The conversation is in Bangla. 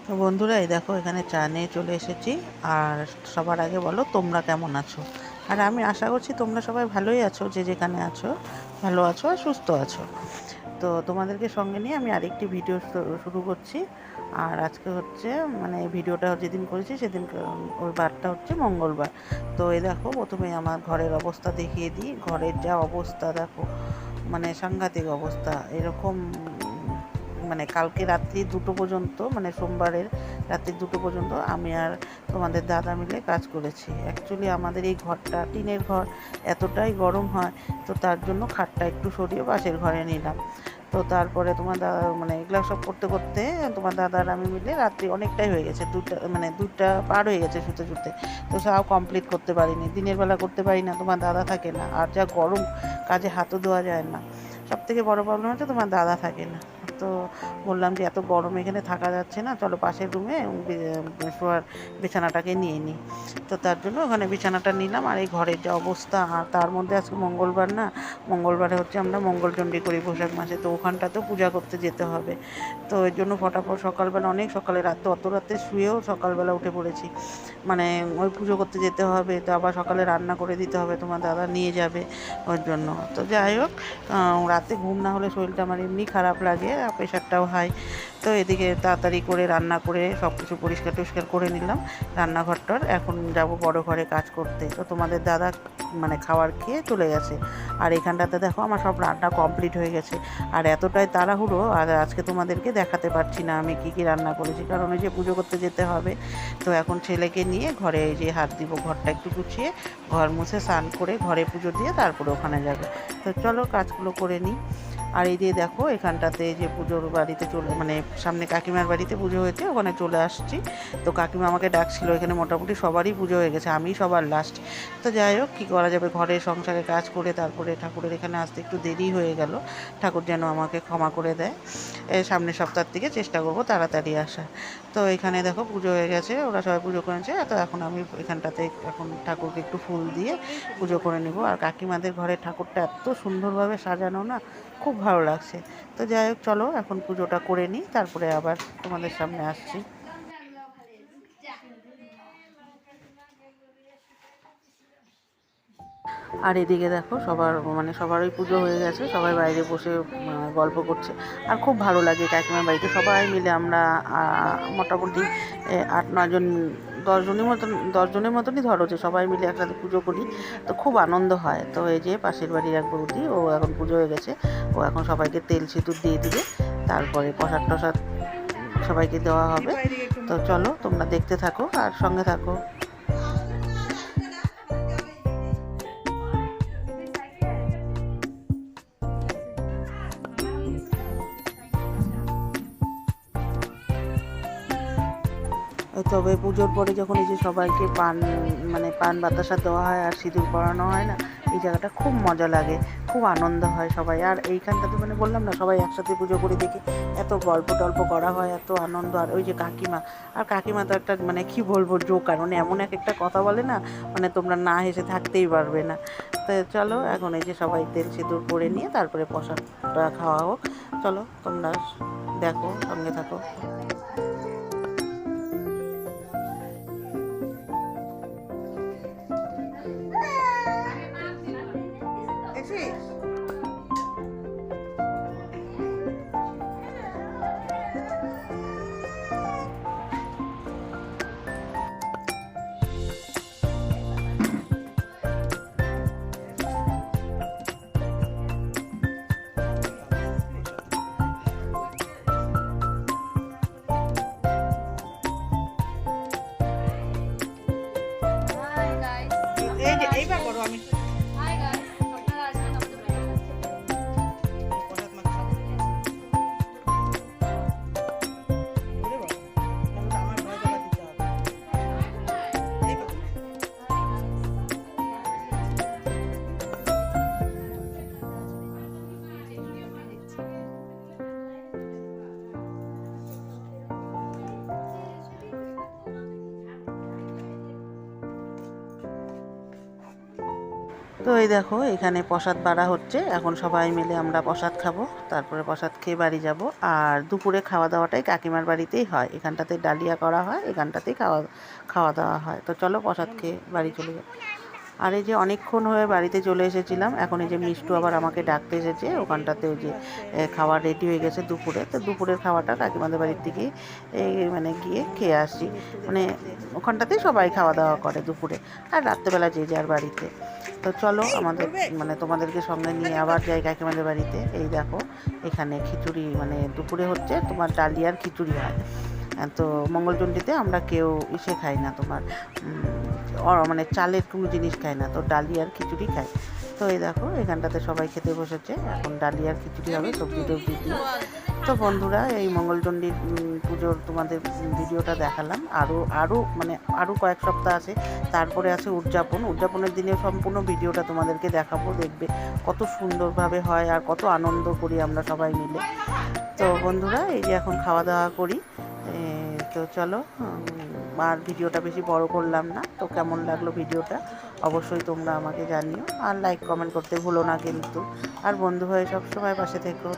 তো বন্ধুরা, এই দেখো এখানে চা নিয়ে চলে এসেছি। আর সবার আগে বলো তোমরা কেমন আছো। আর আমি আশা করছি তোমরা সবাই ভালোই আছো, যে যেখানে আছো ভালো আছো আর সুস্থ আছো। তো তোমাদেরকে সঙ্গে নিয়ে আমি আরেকটি ভিডিও শুরু করছি। আর আজকে হচ্ছে মানে ভিডিওটা যেদিন করেছি সেদিন ওই বারটা হচ্ছে মঙ্গলবার। তো এই দেখো প্রথমে আমার ঘরের অবস্থা দেখিয়ে দিই। ঘরের যা অবস্থা দেখো, মানে সাংঘাতিক অবস্থা। এরকম মানে কালকে রাত্রি 2টো পর্যন্ত, মানে সোমবারের রাত্রি 2টো পর্যন্ত আমি আর তোমাদের দাদা মিলে কাজ করেছি। অ্যাকচুয়ালি আমাদের এই ঘরটা টিনের ঘর, এতটাই গরম হয়, তো তার জন্য খাটটা একটু সরিয়ে পাশের ঘরে নিলাম। তো তারপরে তোমার দাদা মানে এগুলো সব করতে করতে তোমার দাদা আর আমি মিলে রাত্রি অনেকটাই হয়ে গেছে, 2টা মানে 2টা পার হয়ে গেছে শুতে শুতে। তো সব কমপ্লিট করতে পারিনি, দিনের বেলা করতে পারি না, তোমার দাদা থাকে না। আর যা গরম, কাজে হাতও দেওয়া যায় না। সব থেকে বড় প্রবলেম হচ্ছে তোমার দাদা থাকে না। তো বললাম যে এত গরম এখানে থাকা যাচ্ছে না, চলো পাশের রুমে শোয়ার বিছানাটাকে নিয়ে নিই। তো তার জন্য ওখানে বিছানাটা নিলাম। আর এই ঘরের যে অবস্থা, আর তার মধ্যে আজকে মঙ্গলবার না, মঙ্গলবারে হচ্ছে আমরা মঙ্গলচণ্ডী করি বৈশাখ মাসে, তো ওখানটাতেও পূজা করতে যেতে হবে। তো এর জন্য ফটাফট সকালবেলা, অনেক সকালে, রাতে অত রাতে শুয়েও সকালবেলা উঠে পড়েছি। মানে ওই পুজো করতে যেতে হবে, তো আবার সকালে রান্না করে দিতে হবে, তোমার দাদা নিয়ে যাবে ওর জন্য। তো যাই হোক, রাতে ঘুম না হলে শরীরটা আমার এমনি খারাপ লাগে, আর প্রেশারটাও হাই। তো এদিকে তাড়াতাড়ি করে রান্না করে সব কিছু পরিষ্কার টরিষ্কার করে নিলাম রান্নাঘরটার। এখন যাব বড় ঘরে কাজ করতে। তো তোমাদের দাদা মানে খাবার খেয়ে চলে গেছে। আর এখানটাতে দেখো আমার সব রান্না কমপ্লিট হয়ে গেছে। আর এতটাই তাড়াহুড়ো, আর আজকে তোমাদেরকে দেখাতে পারছি না আমি কী কী রান্না করেছি, কারণ ওই যে পুজো করতে যেতে হবে। তো এখন ছেলেকে নিয়ে ঘরে এই যে হাত দিব, ঘরটা একটু গুছিয়ে ঘর মুছে স্নান করে ঘরে পুজো দিয়ে তারপরে ওখানে যাবে। তো চলো কাজগুলো করে নিই। আর এই দিয়ে দেখো এখানটাতে যে পুজোর বাড়িতে চলে, মানে সামনে কাকিমার বাড়িতে পুজো হয়েছে, ওখানে চলে আসছি। তো কাকিমা আমাকে ডাকছিল, এখানে মোটামুটি সবারই পুজো হয়ে গেছে, আমি সবার লাস্ট। তো যাই হোক, কী করা যাবে, ঘরে সংসারে কাজ করে তারপরে ঠাকুরের এখানে আসতে একটু দেরি হয়ে গেল। ঠাকুর যেন আমাকে ক্ষমা করে দেয়। সামনের সপ্তাহ থেকে চেষ্টা করব তাড়াতাড়ি আসার। তো এখানে দেখো পুজো হয়ে গেছে, ওরা সবাই পুজো করেছে। তো এখন আমি এখানটাতে এখন ঠাকুরকে একটু ফুল দিয়ে পুজো করে নেব। আর কাকিমাদের ঘরে ঠাকুরটা এত সুন্দরভাবে সাজানো না, খুব ভালো লাগছে। তো যাই হোক, চলো এখন পুজোটা করে নিই, তারপরে আবার তোমাদের সামনে আসছি। আর এদিকে দেখো সবার মানে সবারই পুজো হয়ে গেছে, সবাই বাইরে বসে গল্প করছে। আর খুব ভালো লাগে কাকিমার বাড়িতে সবাই মিলে আমরা মোটামুটি 8-9 জন, 10জনের মতনই ধরো, যে সবাই মিলে একসাথে পুজো করি। তো খুব আনন্দ হয়। তো এই যে পাশের বাড়ির এক বৌদি, ও এখন পুজো হয়ে গেছে, ও এখন সবাইকে তেল সিঁদুর দিয়ে দিবে, তারপরে প্রসাদ টসাদ সবাইকে দেওয়া হবে। তো চলো তোমরা দেখতে থাকো আর সঙ্গে থাকো। তবে পুজোর পরে যখন এই যে সবাইকে পান, মানে পান বাতাসা দেওয়া হয় আর সিঁদুর পরানো হয় না, এই জায়গাটা খুব মজা লাগে, খুব আনন্দ হয় সবাই। আর এইখানটাতে মানে বললাম না, সবাই একসাথে পুজো করে দেখি এত গল্প টল্প করা হয়, এত আনন্দ। আর ওই যে কাকিমা, আর কাকিমা তো একটা মানে কি বলবো জোকার, মানে এমন এক একটা কথা বলে না, মানে তোমরা না হেসে থাকতেই পারবে না। তো চলো এখন এই যে সবাই তেল সিঁদুর করে নিয়ে তারপরে প্রসাদটা খাওয়া হোক। চলো তোমরা দেখো, সঙ্গে থাকো। হাই গাইস, এই আপনারা যে এইবার আসবেন। করো, আমি হাই গাইস, আপনারা আসবেন আমাদের বাড়িতে। প্রসাদ মাখা ধরে বলো, তাহলে আমার ভয় জমা দিতে হবে। এই তো। তো এই দেখো এখানে প্রসাদ বাড়া হচ্ছে, এখন সবাই মিলে আমরা প্রসাদ খাবো, তারপরে প্রসাদ খেয়ে বাড়ি যাব। আর দুপুরে খাওয়া দাওয়াটাই কাকিমার বাড়িতেই হয়, এখানটাতে ডালিয়া করা হয়, এখানটাতেই খাওয়া খাওয়া দাওয়া হয়। তো চলো প্রসাদ খেয়ে বাড়ি চলে যাই। আর এই যে অনেকক্ষণ হয়ে বাড়িতে চলে এসেছিলাম, এখন এই যে মিষ্টু আবার আমাকে ডাকতে এসেছে, ওখানটাতে ওই যে খাওয়া রেডি হয়ে গেছে দুপুরে। তো দুপুরের খাওয়াটা কাকিমাদের বাড়ির থেকেই মানে গিয়ে খেয়ে আসি, মানে ওখানটাতেই সবাই খাওয়া দাওয়া করে দুপুরে, আর রাত্রেবেলা যে যার বাড়িতে। তো চলো আমাদের মানে তোমাদেরকে সঙ্গে নিয়ে আবার যাই কাকিমাদের বাড়িতে। এই দেখো এখানে খিচুড়ি মানে দুপুরে হচ্ছে তোমার ডালিয়ার খিচুড়ি হয়। তো মঙ্গলচণ্ডীতে আমরা কেউ খাই না তোমার মানে চালের কোনো জিনিস খাই না, তো ডালিয়ার খিচুড়ি খাই। তো এই দেখো এখানটাতে সবাই খেতে বসেছে, এখন ডালিয়ার খিচুড়ি হবে সবজি টবজি দিয়ে। তো বন্ধুরা এই মঙ্গলচণ্ডীর পুজোর তোমাদের ভিডিওটা দেখালাম, আরও কয়েক সপ্তাহ আছে, তারপরে আছে উদযাপনের দিনে সম্পূর্ণ ভিডিওটা তোমাদেরকে দেখাবো, দেখবে কত সুন্দরভাবে হয় আর কত আনন্দ করি আমরা সবাই মিলে। তো বন্ধুরা এই যে এখন খাওয়া দাওয়া করি। তো চলো আর ভিডিওটা বেশি বড় করলাম না, তো কেমন লাগলো ভিডিওটা অবশ্যই তোমরা আমাকে জানিও, আর লাইক কমেন্ট করতে ভুলো না কিন্তু, আর বন্ধু হয়ে সবসময় পাশে থেকো।